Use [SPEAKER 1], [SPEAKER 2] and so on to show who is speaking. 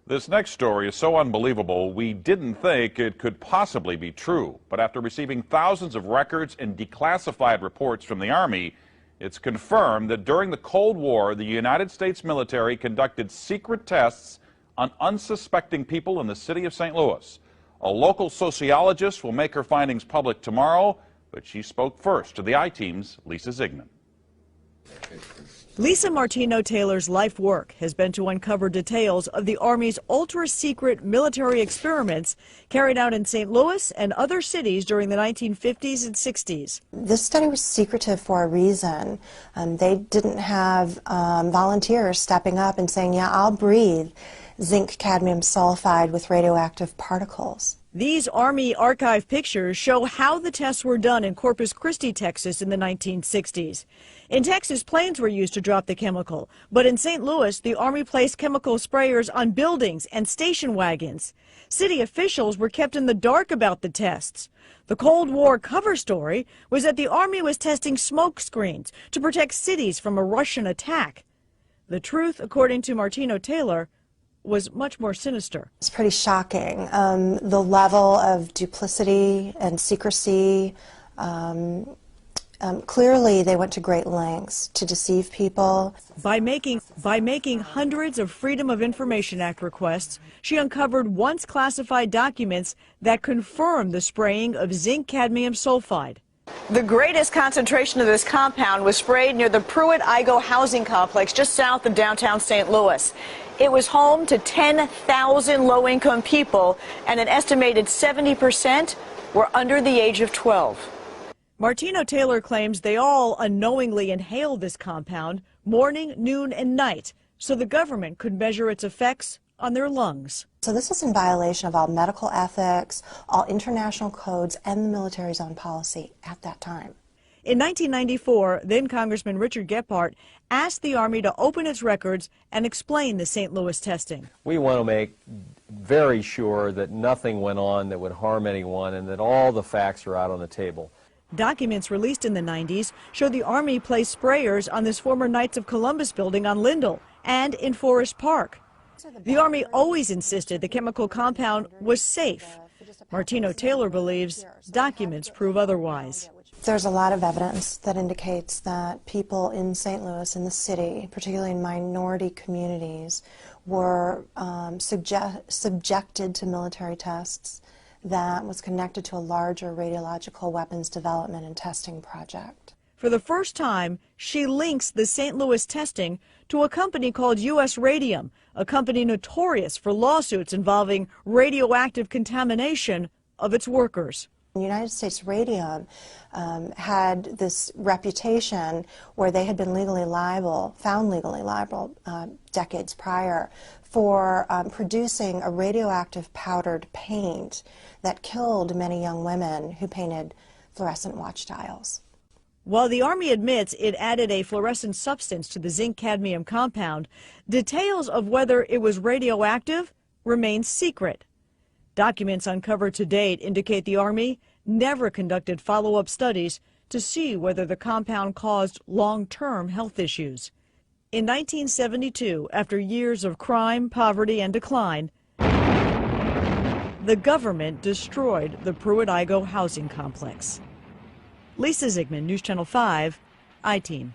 [SPEAKER 1] This next story is so unbelievable, we didn't think it could possibly be true. But after receiving thousands of records and declassified reports from the Army, it's confirmed that during the Cold War, the United States military conducted secret tests on unsuspecting people in the city of St. Louis. A local sociologist will make her findings public tomorrow, but she spoke first to the I-Team's Lisa Zigman.
[SPEAKER 2] Lisa Martino-Taylor's life work has been to uncover details of the Army's ultra-secret military experiments carried out in St. Louis and other cities during the 1950s and 60s.
[SPEAKER 3] This study was secretive for a reason. They didn't have volunteers stepping up and saying, yeah, I'll breathe zinc, cadmium, sulfide with radioactive particles.
[SPEAKER 2] These Army archive pictures show how the tests were done in Corpus Christi, Texas in the 1960s. In Texas, planes were used to drop the chemical, but in St. Louis, the Army placed chemical sprayers on buildings and station wagons. City officials were kept in the dark about the tests. The Cold War cover story was that the Army was testing smoke screens to protect cities from a Russian attack. The truth, according to Martino-Taylor, was much more sinister.
[SPEAKER 3] It's pretty shocking. The level of duplicity and secrecy, clearly they went to great lengths to deceive people.
[SPEAKER 2] By making hundreds of Freedom of Information Act requests, she uncovered once classified documents that confirmed the spraying of zinc cadmium sulfide. The greatest concentration of this compound was sprayed near the Pruitt-Igoe housing complex just south of downtown St. Louis. It was home to 10,000 low-income people, and an estimated 70% were under the age of 12. Martino-Taylor claims they all unknowingly inhaled this compound morning, noon, and night, so the government could measure its effects on their lungs.
[SPEAKER 3] So this is in violation of all medical ethics, all international codes, and the military's own policy at that time.
[SPEAKER 2] In 1994, then Congressman Richard Gephardt asked the Army to open its records and explain the St. Louis testing.
[SPEAKER 4] We want to make very sure that nothing went on that would harm anyone and that all the facts are out on the table.
[SPEAKER 2] Documents released in the 90s show the Army placed sprayers on this former Knights of Columbus building on Lindell and in Forest Park. The Army always insisted the chemical compound was safe. Martino-Taylor believes documents prove otherwise.
[SPEAKER 3] There's a lot of evidence that indicates that people in St. Louis, in the city, particularly in minority communities, were subjected to military tests that was connected to a larger radiological weapons development and testing project.
[SPEAKER 2] For the first time, she links the St. Louis testing to a company called U.S. Radium, a company notorious for lawsuits involving radioactive contamination of its workers.
[SPEAKER 3] United States Radium had this reputation where they had been found legally liable decades prior for producing a radioactive powdered paint that killed many young women who painted fluorescent watch dials.
[SPEAKER 2] While the Army admits it added a fluorescent substance to the zinc-cadmium compound, details of whether it was radioactive remain secret. Documents uncovered to date indicate the Army never conducted follow-up studies to see whether the compound caused long-term health issues. In 1972, after years of crime, poverty, and decline, the government destroyed the Pruitt-Igoe housing complex. Lisa Zigman, News Channel 5, I-Team.